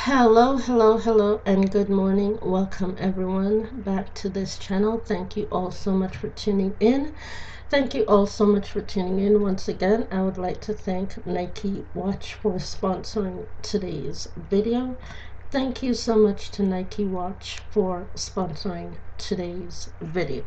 Hello, and good morning. Welcome everyone back to this channel. Thank you all so much for tuning in. Thank you all so much for tuning in. Once again, I would like to thank Nike Watch for sponsoring today's video. Thank you so much to Nike Watch for sponsoring today's video.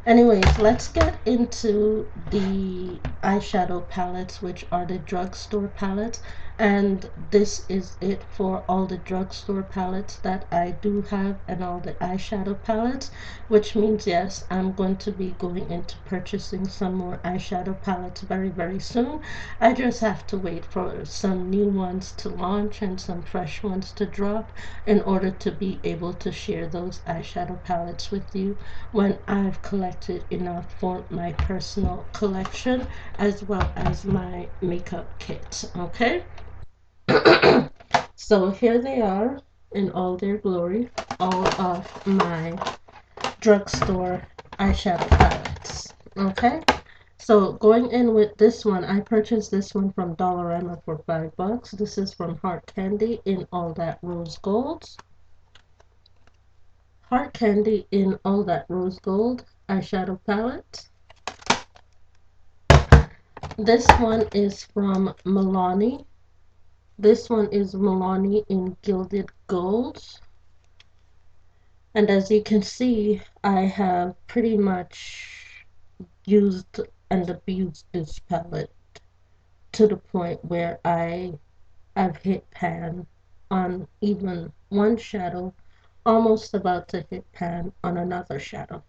Anyways, let's get into the eyeshadow palettes, which are the drugstore palettes. And this is it for all the drugstore palettes that I do have and all the eyeshadow palettes, which means yes, I'm going to be going into purchasing some more eyeshadow palettes very soon. I just have to wait for some new ones to launch and some fresh ones to drop in order to be able to share those eyeshadow palettes with you when I've collected enough for my personal collection as well as my makeup kit. Okay. So here they are in all their glory, all of my drugstore eyeshadow palettes. Okay, so going in with this one, I purchased this one from Dollarama for $5. This is from Heart Candy in All That Rose Gold. Heart Candy in All That Rose Gold eyeshadow palette. This one is from Milani. This one is Milani in Gilded Gold. And as you can see, I have pretty much used and abused this palette to the point where I've hit pan on even one shadow, almost about to hit pan on another shadow.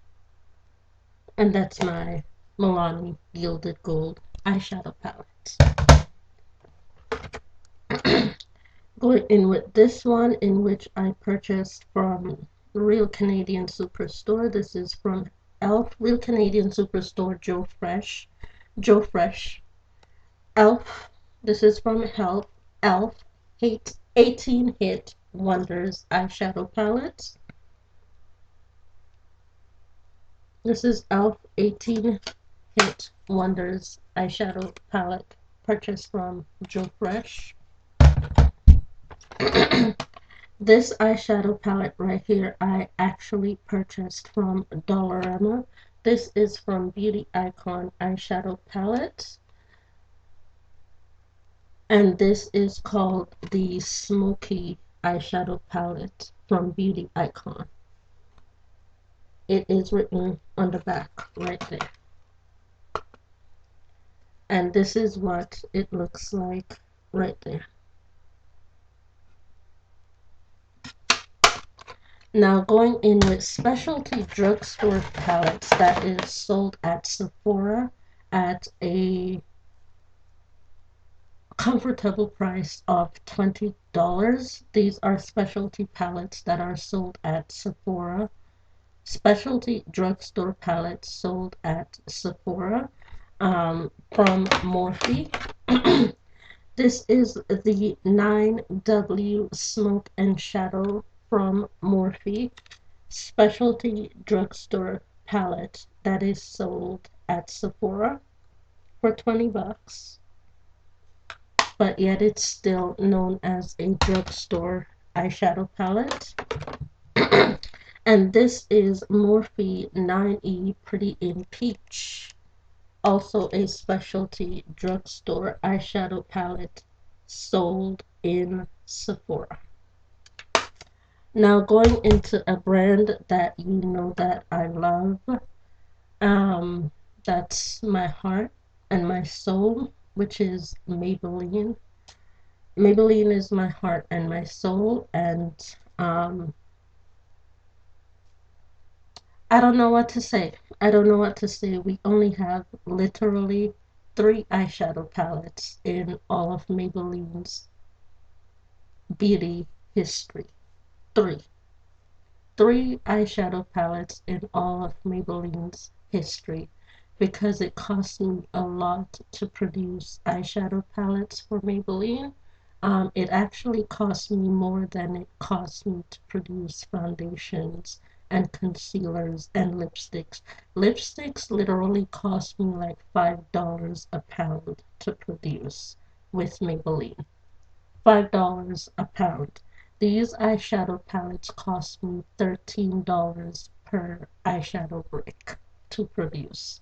And that's my Milani Gilded Gold eyeshadow palette. Going in with this one, in which I purchased from Real Canadian Superstore. This is from Elf, Real Canadian Superstore, Joe Fresh, Elf. This is from Elf 18 Hit Wonders eyeshadow palette. This is Elf 18 Hit Wonders eyeshadow palette, purchased from Joe Fresh. This eyeshadow palette right here, I actually purchased from Dollarama. This is from Beauty Icon eyeshadow palette. And this is called the Smoky eyeshadow palette from Beauty Icon. It is written on the back right there. And this is what it looks like right there. Now going in with specialty drugstore palettes that is sold at Sephora at a comfortable price of $20. These are specialty palettes that are sold at Sephora. Specialty drugstore palettes sold at Sephora from Morphe. This is the 9W Smoke and Shadow from Morphe specialty drugstore palette that is sold at Sephora for $20, but yet it's still known as a drugstore eyeshadow palette. And this is Morphe 9E Pretty in Peach, also a specialty drugstore eyeshadow palette sold in Sephora. Now going into a brand that you know that I love, that's my heart and my soul, which is Maybelline. Maybelline is my heart and my soul, and I don't know what to say. I don't know what to say. We only have literally 3 eyeshadow palettes in all of Maybelline's beauty history. 3 eyeshadow palettes in all of Maybelline's history, because it cost me a lot to produce eyeshadow palettes for Maybelline. It actually cost me more than it cost me to produce foundations and concealers and lipsticks. Lipsticks literally cost me like $5 a pound to produce with Maybelline. $5 a pound. These eyeshadow palettes cost me $13 per eyeshadow brick to produce.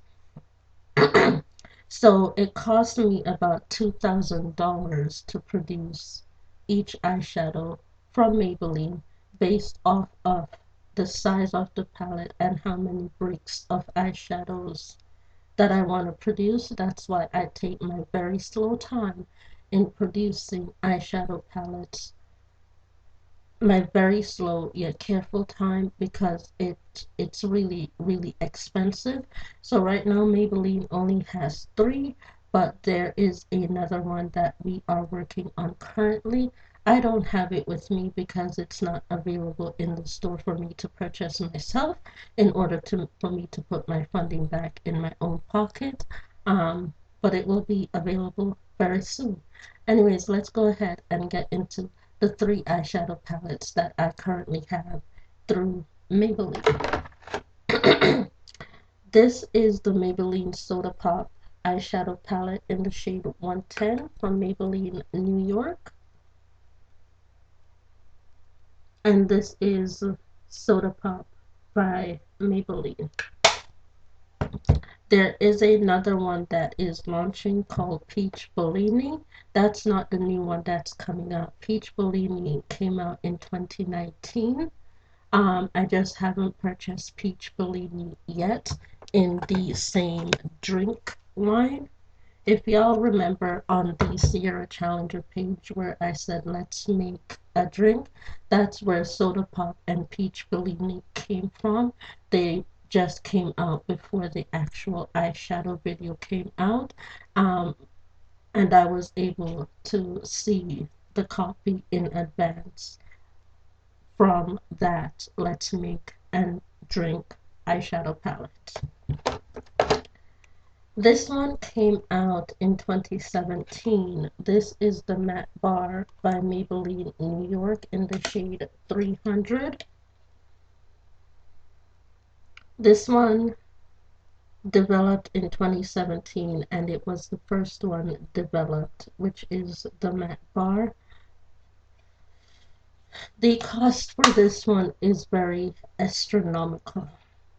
So it cost me about $2,000 to produce each eyeshadow from Maybelline based off of the size of the palette and how many bricks of eyeshadows that I want to produce. That's why I take my very slow time in producing eyeshadow palettes, my very slow yet careful time, because it's really expensive. So right now Maybelline only has three, but there is another one that we are working on currently. I don't have it with me because it's not available in the store for me to purchase myself in order to for me to put my funding back in my own pocket. But it will be available very soon. Anyways, let's go ahead and get into the three eyeshadow palettes that I currently have through Maybelline. This is the Maybelline Soda Pop eyeshadow palette in the shade 110 from Maybelline New York. And this is Soda Pop by Maybelline. There is another one that is launching called Peach Bellini. That's not the new one that's coming out. Peach Bellini came out in 2019. I just haven't purchased Peach Bellini yet in the same drink line. If y'all remember on the Sierra Challenger page where I said let's make a drink, that's where Soda Pop and Peach Bellini came from. They just came out before the actual eyeshadow video came out, and I was able to see the copy in advance from that let's make and drink eyeshadow palette. This one came out in 2017. This is the Matte Bar by Maybelline New York in the shade 300. This one developed in 2017 and it was the first one developed, which is the Matte Bar. The cost for this one is very astronomical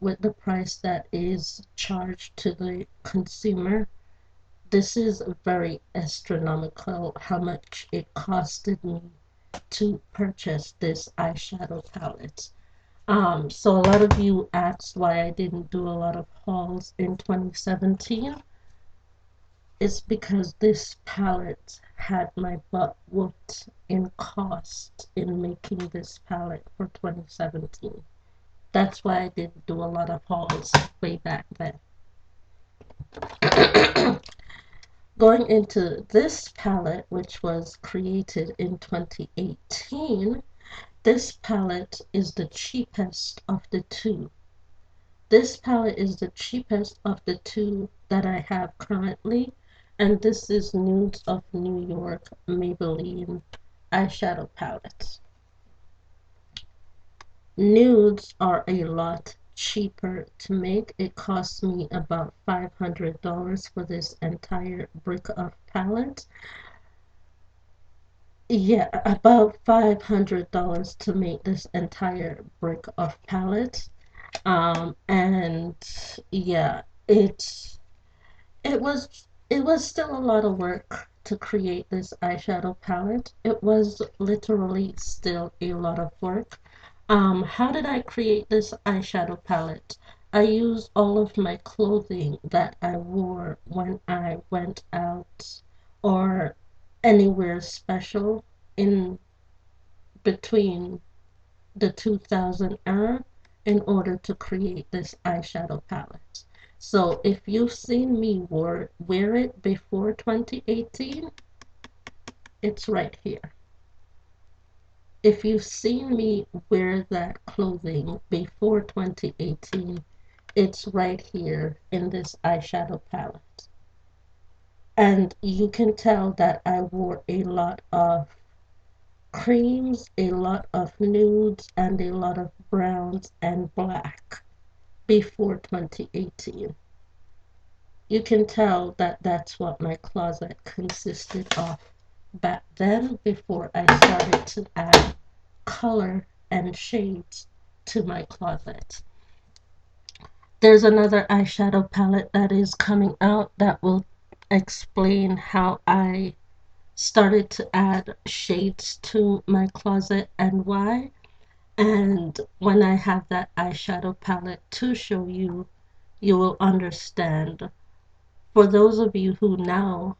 with the price that is charged to the consumer. This is very astronomical how much it costed me to purchase this eyeshadow palette. So a lot of you asked why I didn't do a lot of hauls in 2017. It's because this palette had my butt whooped in cost in making this palette for 2017. That's why I didn't do a lot of hauls way back then. Going into this palette, which was created in 2018, this palette is the cheapest of the two. This palette is the cheapest of the two that I have currently, and this is Nudes of New York Maybelline eyeshadow palette. Nudes are a lot cheaper to make. It cost me about $500 for this entire brick of palette. Yeah, about $500 to make this entire brick of palette. And yeah, it was still a lot of work to create this eyeshadow palette. It was literally still a lot of work. How did I create this eyeshadow palette? I used all of my clothing that I wore when I went out or anywhere special in between the 2000 era in order to create this eyeshadow palette. So if you've seen me wear it before 2018, it's right here. If you've seen me wear that clothing before 2018, it's right here in this eyeshadow palette. And you can tell that I wore a lot of creams, a lot of nudes, and a lot of browns and black before 2018. You can tell that that's what my closet consisted of back then before I started to add color and shades to my closet. There's another eyeshadow palette that is coming out that will explain how I started to add shades to my closet and why. And when I have that eyeshadow palette to show you, you will understand. For those of you who now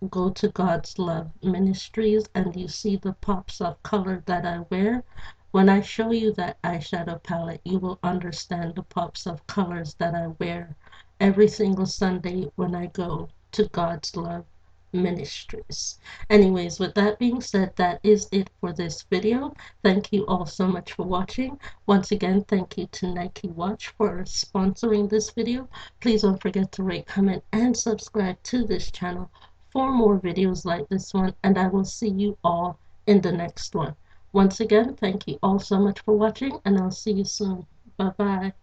go to God's Love Ministries and you see the pops of color that I wear, when I show you that eyeshadow palette, you will understand the pops of colors that I wear every single Sunday when I go to God's Love Ministries. Anyways, with that being said, that is it for this video. Thank you all so much for watching. Once again, thank you to Nike Watch for sponsoring this video. Please don't forget to rate, comment, and subscribe to this channel for more videos like this one, and I will see you all in the next one. Once again, thank you all so much for watching, and I'll see you soon. Bye bye.